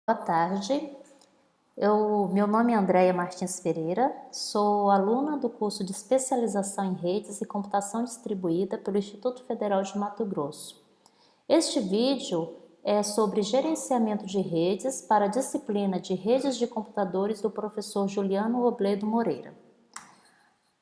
Boa tarde, meu nome é Andréia Martins Pereira, sou aluna do curso de especialização em redes e computação distribuída pelo Instituto Federal de Mato Grosso. Este vídeo é sobre gerenciamento de redes para a disciplina de redes de computadores do professor Juliano Robledo Moreira.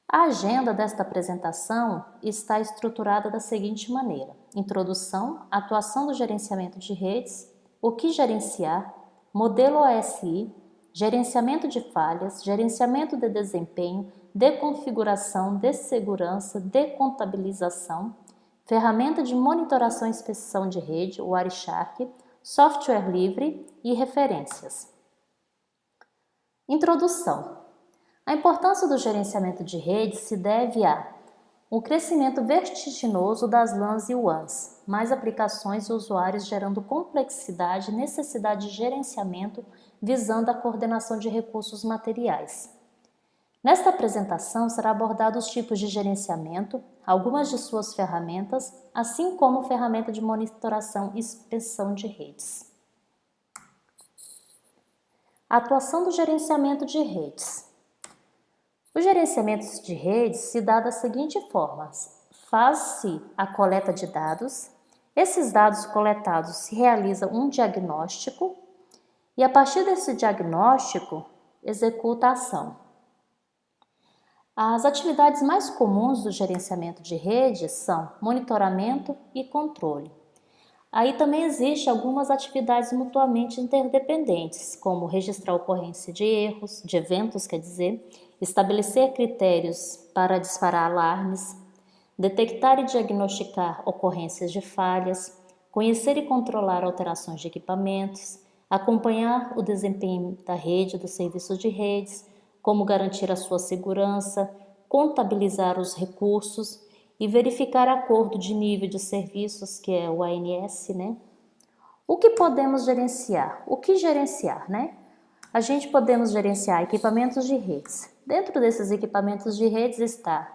A agenda desta apresentação está estruturada da seguinte maneira: introdução, atuação do gerenciamento de redes, o que gerenciar, modelo OSI, gerenciamento de falhas, gerenciamento de desempenho, de configuração, de segurança, de contabilização, ferramenta de monitoração e inspeção de rede, o Wireshark, software livre e referências. Introdução. A importância do gerenciamento de redes se deve a um crescimento vertiginoso das LANs e WANs, mais aplicações e usuários gerando complexidade e necessidade de gerenciamento visando a coordenação de recursos materiais. Nesta apresentação será abordado os tipos de gerenciamento, algumas de suas ferramentas, assim como ferramenta de monitoração e inspeção de redes. A atuação do gerenciamento de redes. O gerenciamento de redes se dá da seguinte forma: faz-se a coleta de dados, esses dados coletados se realiza um diagnóstico e a partir desse diagnóstico executa a ação. As atividades mais comuns do gerenciamento de redes são monitoramento e controle. Aí também existem algumas atividades mutuamente interdependentes, como registrar a ocorrência de erros, de eventos, estabelecer critérios para disparar alarmes, detectar e diagnosticar ocorrências de falhas, conhecer e controlar alterações de equipamentos, acompanhar o desempenho da rede, dos serviços de redes, como garantir a sua segurança, contabilizar os recursos e verificar acordo de nível de serviços, que é o ANS, O que podemos gerenciar? O que gerenciar, A gente podemos gerenciar equipamentos de redes. Dentro desses equipamentos de redes está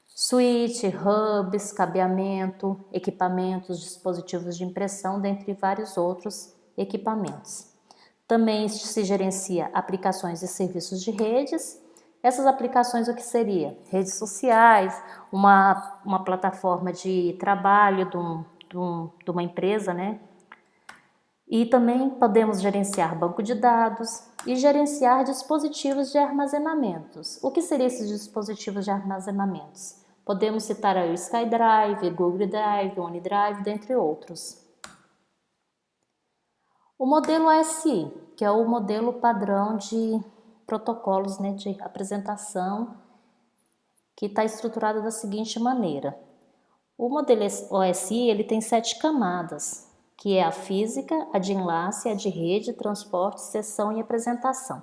switch, hubs, cabeamento, equipamentos, dispositivos de impressão, dentre vários outros equipamentos. Também se gerencia aplicações e serviços de redes. Essas aplicações, o que seria? Redes sociais, uma plataforma de trabalho de uma empresa, E também podemos gerenciar banco de dados e gerenciar dispositivos de armazenamentos. O que seriam esses dispositivos de armazenamentos? Podemos citar aí o SkyDrive, Google Drive, OneDrive, dentre outros. O modelo OSI, que é o modelo padrão de protocolos de apresentação, que está estruturado da seguinte maneira. O modelo OSI ele tem 7 camadas, que é a física, a de enlace, a de rede, transporte, sessão e apresentação.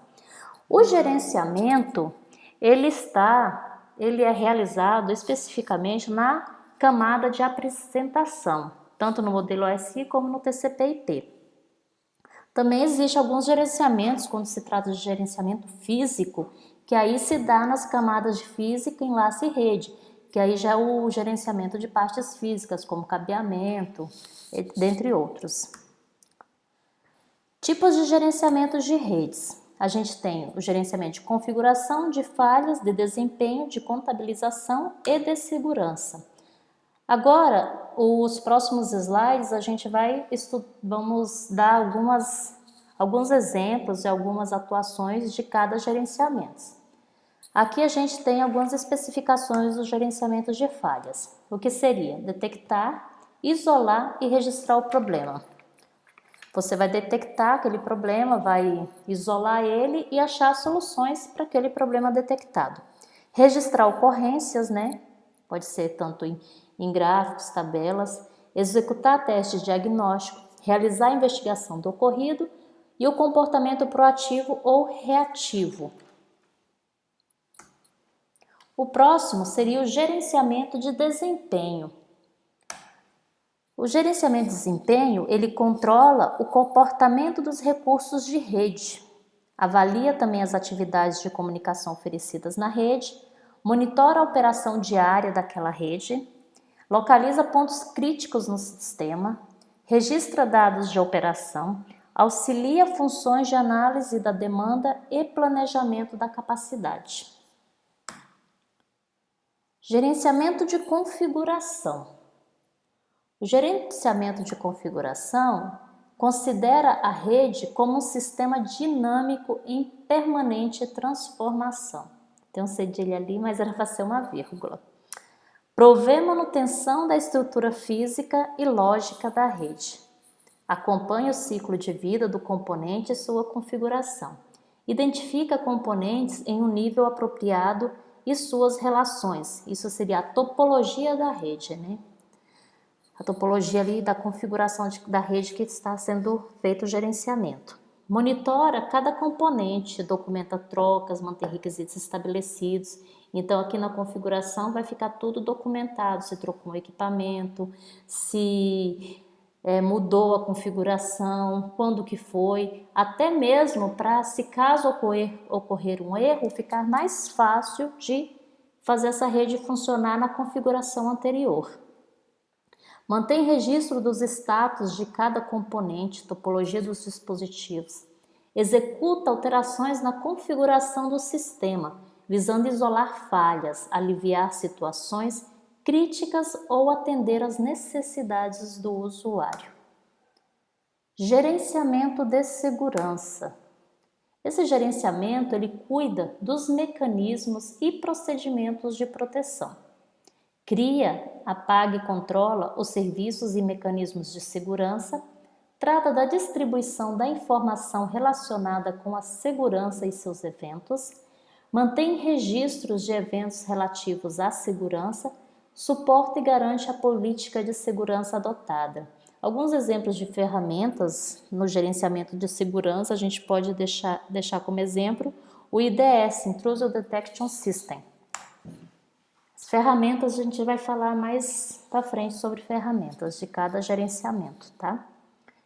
O gerenciamento ele é realizado especificamente na camada de apresentação, tanto no modelo OSI como no TCP/IP. Também existem alguns gerenciamentos, quando se trata de gerenciamento físico, que aí se dá nas camadas de física, enlace e rede, que aí já é o gerenciamento de partes físicas, como cabeamento, dentre outros. Tipos de gerenciamento de redes. A gente tem o gerenciamento de configuração, de falhas, de desempenho, de contabilização e de segurança. Agora, os próximos slides, a gente vamos dar alguns exemplos e algumas atuações de cada gerenciamento. Aqui a gente tem algumas especificações do gerenciamento de falhas. O que seria? Detectar, isolar e registrar o problema. Você vai detectar aquele problema, vai isolar ele e achar soluções para aquele problema detectado. Registrar ocorrências, Pode ser tanto em gráficos, tabelas, executar testes de diagnóstico, realizar a investigação do ocorrido e o comportamento proativo ou reativo. O próximo seria o gerenciamento de desempenho. O gerenciamento de desempenho, ele controla o comportamento dos recursos de rede, avalia também as atividades de comunicação oferecidas na rede, monitora a operação diária daquela rede, localiza pontos críticos no sistema, registra dados de operação, Auxilia funções de análise da demanda e planejamento da capacidade. Gerenciamento de configuração. O gerenciamento de configuração considera a rede como um sistema dinâmico em permanente transformação. Tem um cedilha ali, mas era para ser uma vírgula. Provê manutenção da estrutura física e lógica da rede. Acompanha o ciclo de vida do componente e sua configuração. Identifica componentes em um nível apropriado e suas relações. Isso seria a topologia da rede, né? A topologia ali da configuração da rede que está sendo feito o gerenciamento. Monitora cada componente, documenta trocas, mantém requisitos estabelecidos. Então aqui na configuração vai ficar tudo documentado, se trocou um equipamento, se mudou a configuração, quando que foi, até mesmo para, se caso ocorrer um erro, ficar mais fácil de fazer essa rede funcionar na configuração anterior. Mantém registro dos status de cada componente, topologia dos dispositivos. Executa alterações na configuração do sistema, visando isolar falhas, aliviar situações críticas ou atender às necessidades do usuário. Gerenciamento de segurança. Esse gerenciamento ele cuida dos mecanismos e procedimentos de proteção. Cria, apaga e controla os serviços e mecanismos de segurança, trata da distribuição da informação relacionada com a segurança e seus eventos, mantém registros de eventos relativos à segurança, suporta e garante a política de segurança adotada. Alguns exemplos de ferramentas no gerenciamento de segurança a gente pode deixar como exemplo o IDS, Intrusion Detection System. As ferramentas a gente vai falar mais para frente sobre ferramentas de cada gerenciamento, tá?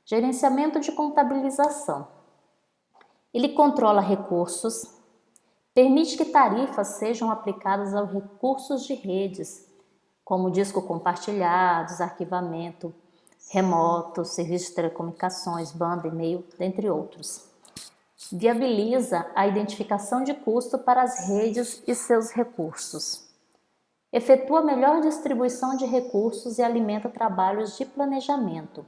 Gerenciamento de contabilização. Ele controla recursos, permite que tarifas sejam aplicadas aos recursos de redes, como disco compartilhados, arquivamento remoto, serviço de telecomunicações, banda, e-mail, dentre outros. Viabiliza a identificação de custo para as redes e seus recursos. Efetua melhor distribuição de recursos e alimenta trabalhos de planejamento.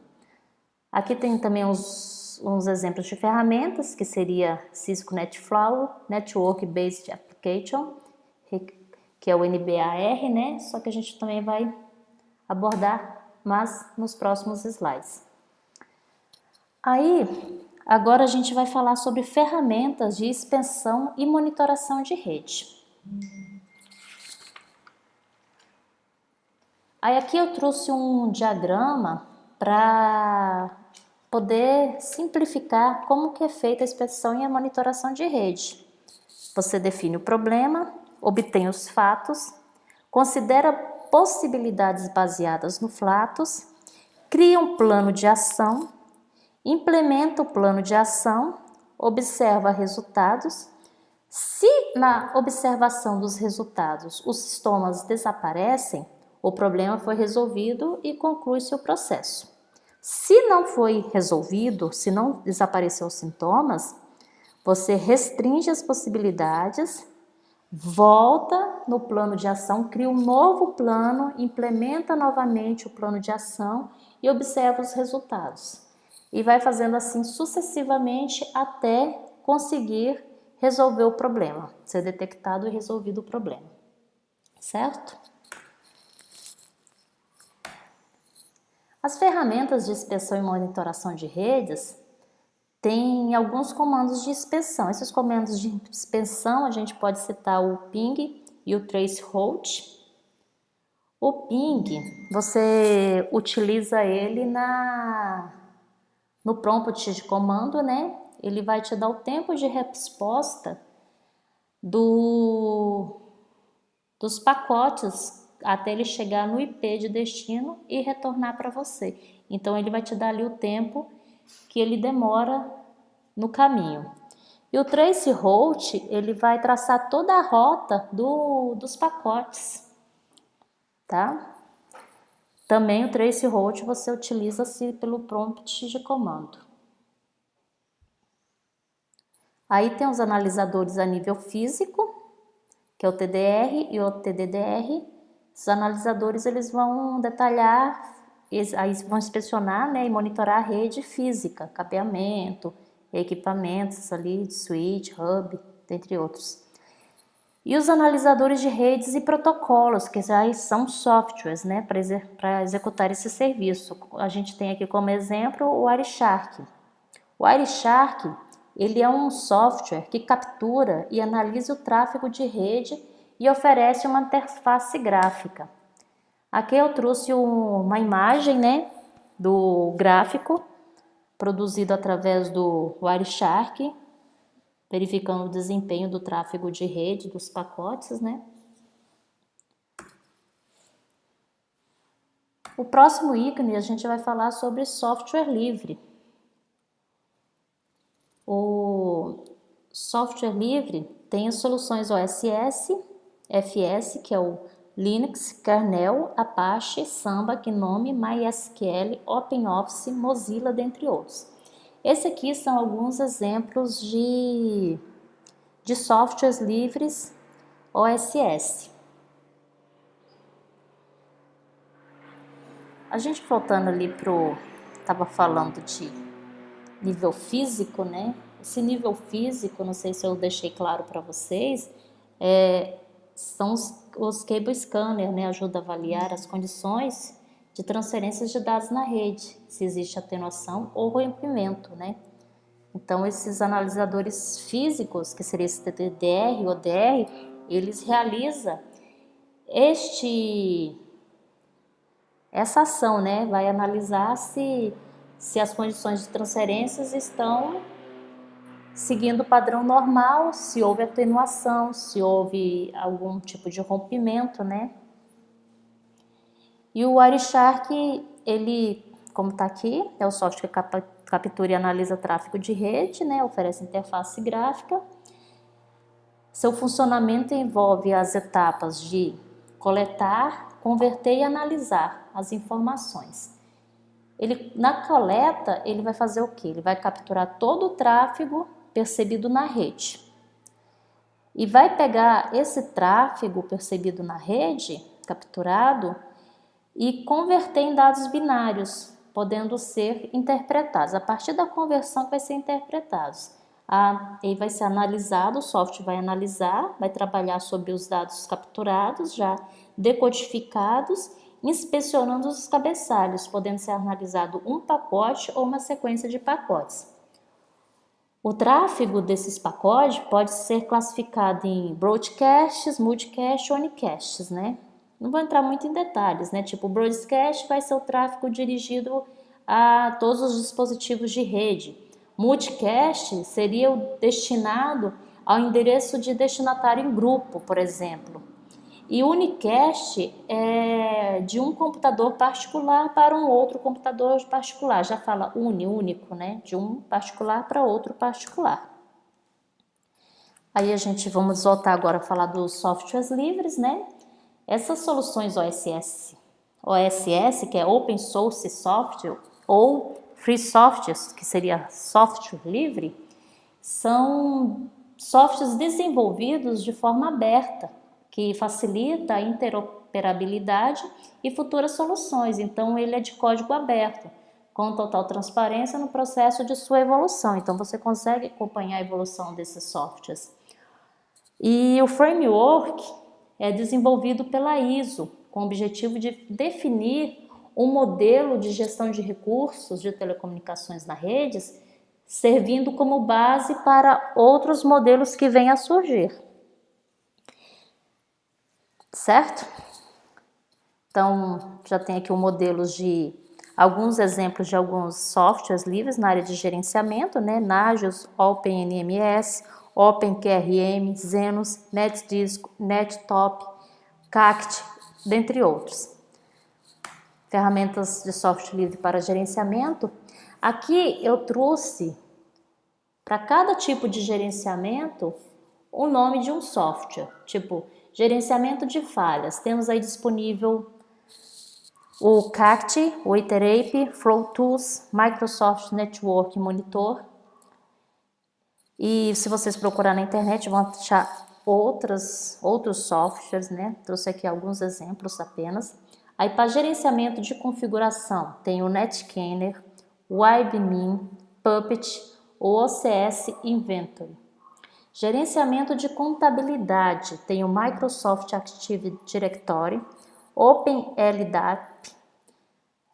Aqui tem também uns exemplos de ferramentas, que seria Cisco NetFlow, Network Based Application, que é o NBAR, né? Só que a gente também vai abordar mas nos próximos slides. Aí, agora a gente vai falar sobre ferramentas de inspeção e monitoração de rede. Aí aqui eu trouxe um diagrama para poder simplificar como que é feita a inspeção e a monitoração de rede. Você define o problema, obtém os fatos, considera possibilidades baseadas no fatos, cria um plano de ação, implementa o plano de ação, observa resultados. Se na observação dos resultados os sintomas desaparecem, o problema foi resolvido e conclui-se o processo. Se não foi resolvido, se não desapareceram os sintomas, você restringe as possibilidades, volta no plano de ação, cria um novo plano, implementa novamente o plano de ação e observa os resultados. E vai fazendo assim sucessivamente até conseguir resolver o problema, ser detectado e resolvido o problema, certo? As ferramentas de inspeção e monitoração de redes têm alguns comandos de inspeção. Esses comandos de inspeção a gente pode citar o ping e o tracehold. O ping, você utiliza ele no prompt de comando, né? Ele vai te dar o tempo de resposta dos pacotes até ele chegar no IP de destino e retornar para você. Então ele vai te dar ali o tempo que ele demora no caminho. E o tracehold, ele vai traçar toda a rota dos pacotes, tá? Também o tracehold você utiliza-se pelo prompt de comando. Aí tem os analisadores a nível físico, que é o TDR e o TDDR. Os analisadores eles vão detalhar, aí vão inspecionar, né, e monitorar a rede física, cabeamento, equipamentos ali, de switch, hub, entre outros. E os analisadores de redes e protocolos, que já são softwares, né, para executar esse serviço. A gente tem aqui como exemplo o Wireshark. O Wireshark, ele é um software que captura e analisa o tráfego de rede e oferece uma interface gráfica. Aqui eu trouxe uma imagem, né, do gráfico produzido através do Wireshark, verificando o desempenho do tráfego de rede dos pacotes, né? O próximo ícone a gente vai falar sobre software livre. O software livre tem as soluções OSS, FS, que é o Linux, Kernel, Apache, Samba, Gnome, MySQL, OpenOffice, Mozilla, dentre outros. Esse aqui são alguns exemplos de softwares livres OSS. A gente voltando ali estava falando de nível físico, né? Esse nível físico, não sei se eu deixei claro para vocês, são os cable scanner, né? Ajuda a avaliar as condições de transferências de dados na rede, se existe atenuação ou rompimento, né? Então, esses analisadores físicos, que seria esse TDR ou ODR, eles realizam essa ação, né? Vai analisar se as condições de transferências estão seguindo o padrão normal, se houve atenuação, se houve algum tipo de rompimento, né? E o Wireshark, ele, como está aqui, é o software que captura e analisa tráfego de rede, né? Oferece interface gráfica. Seu funcionamento envolve as etapas de coletar, converter e analisar as informações. Na coleta, ele vai fazer o quê? Ele vai capturar todo o tráfego percebido na rede. E vai pegar esse tráfego percebido na rede, capturado, e converter em dados binários, podendo ser interpretados. A partir da conversão vai ser interpretados. Aí vai ser analisado, o software vai analisar, vai trabalhar sobre os dados capturados, já decodificados, inspecionando os cabeçalhos, podendo ser analisado um pacote ou uma sequência de pacotes. O tráfego desses pacotes pode ser classificado em broadcasts, multicasts ou unicastes, né? Não vou entrar muito em detalhes, né? Tipo, o broadcast vai ser o tráfego dirigido a todos os dispositivos de rede. Multicast seria o destinado ao endereço de destinatário em grupo, por exemplo. E o unicast é de um computador particular para um outro computador particular. Já fala único, né? De um particular para outro particular. Aí vamos voltar agora a falar dos softwares livres, né? Essas soluções OSS, que é Open Source Software, ou Free Software, que seria software livre, são softwares desenvolvidos de forma aberta, que facilita a interoperabilidade e futuras soluções. Então, ele é de código aberto, com total transparência no processo de sua evolução. Então, você consegue acompanhar a evolução desses softwares. E o framework é desenvolvido pela ISO, com o objetivo de definir um modelo de gestão de recursos de telecomunicações nas redes, servindo como base para outros modelos que venham a surgir. Certo? Então, já tem aqui alguns exemplos de alguns softwares livres na área de gerenciamento, né? Nagios, OpenNMS, OpenQRM, Xenos, NetDisco, NetTop, CACT, dentre outros. Ferramentas de software livre para gerenciamento. Aqui eu trouxe, para cada tipo de gerenciamento, o nome de um software, tipo gerenciamento de falhas. Temos aí disponível o CACT, o Iterape, FlowTools, Microsoft Network Monitor. E se vocês procurar na internet vão achar outros softwares, né? Trouxe aqui alguns exemplos apenas. Aí para gerenciamento de configuração tem o NetScanner, o IBM, Puppet, o OCS Inventory. Gerenciamento de contabilidade tem o Microsoft Active Directory, OpenLDAP,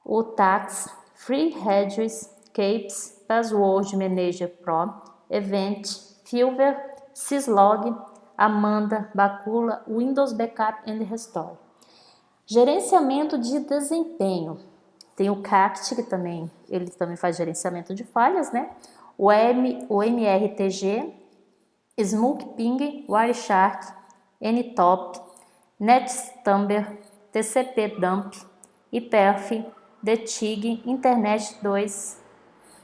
o Tax, FreeRegis, Capes, Password Manager Pro, Event, Filver, Syslog, Amanda, Bacula, Windows Backup and Restore. Gerenciamento de desempenho. Tem o CACT, que ele também faz gerenciamento de falhas, né? O MRTG, SmokePing, Wireshark, NTOP, NetStumber, TCP-Dump, IPerf, DTIG, Internet 2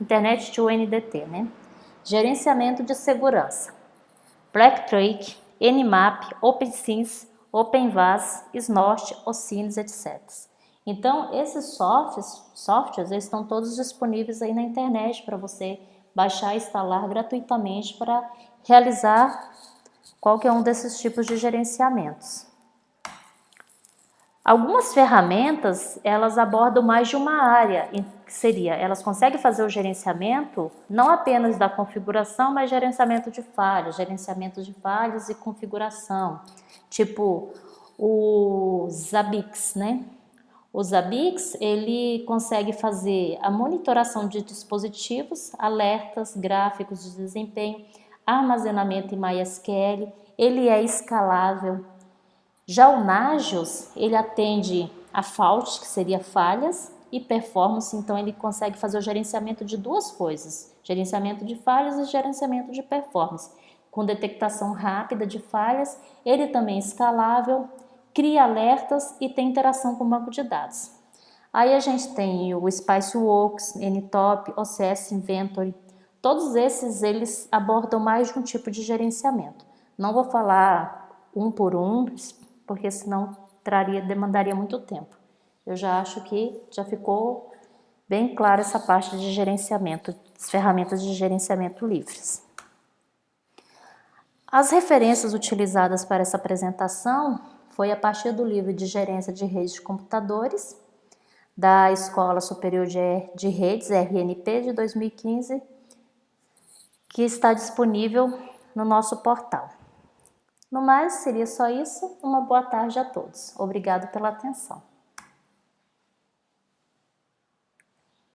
NDT, né? Gerenciamento de segurança. BlackTrake, Nmap, OpenSys, OpenVAS, Snort, OSINT, etc. Então, esses softwares eles estão todos disponíveis aí na internet para você baixar e instalar gratuitamente para realizar qualquer um desses tipos de gerenciamentos. Algumas ferramentas, elas abordam mais de uma área, que seria, elas conseguem fazer o gerenciamento, não apenas da configuração, mas gerenciamento de falhas e configuração, tipo o Zabbix, né? O Zabbix, ele consegue fazer a monitoração de dispositivos, alertas, gráficos de desempenho, armazenamento em MySQL, ele é escalável. Já o Nagios, ele atende a fault, que seria falhas, e performance, então ele consegue fazer o gerenciamento de duas coisas, gerenciamento de falhas e gerenciamento de performance. Com detectação rápida de falhas, ele também é escalável, cria alertas e tem interação com o banco de dados. Aí a gente tem o Spiceworks, NTOP, OCS Inventory, todos esses eles abordam mais de um tipo de gerenciamento. Não vou falar um por um, porque senão demandaria muito tempo. Eu já acho que já ficou bem clara essa parte de gerenciamento, as ferramentas de gerenciamento livres. As referências utilizadas para essa apresentação foi a partir do livro de Gerência de Redes de Computadores, da Escola Superior de Redes, RNP, de 2015, que está disponível no nosso portal. No mais, seria só isso. Uma boa tarde a todos. Obrigado pela atenção.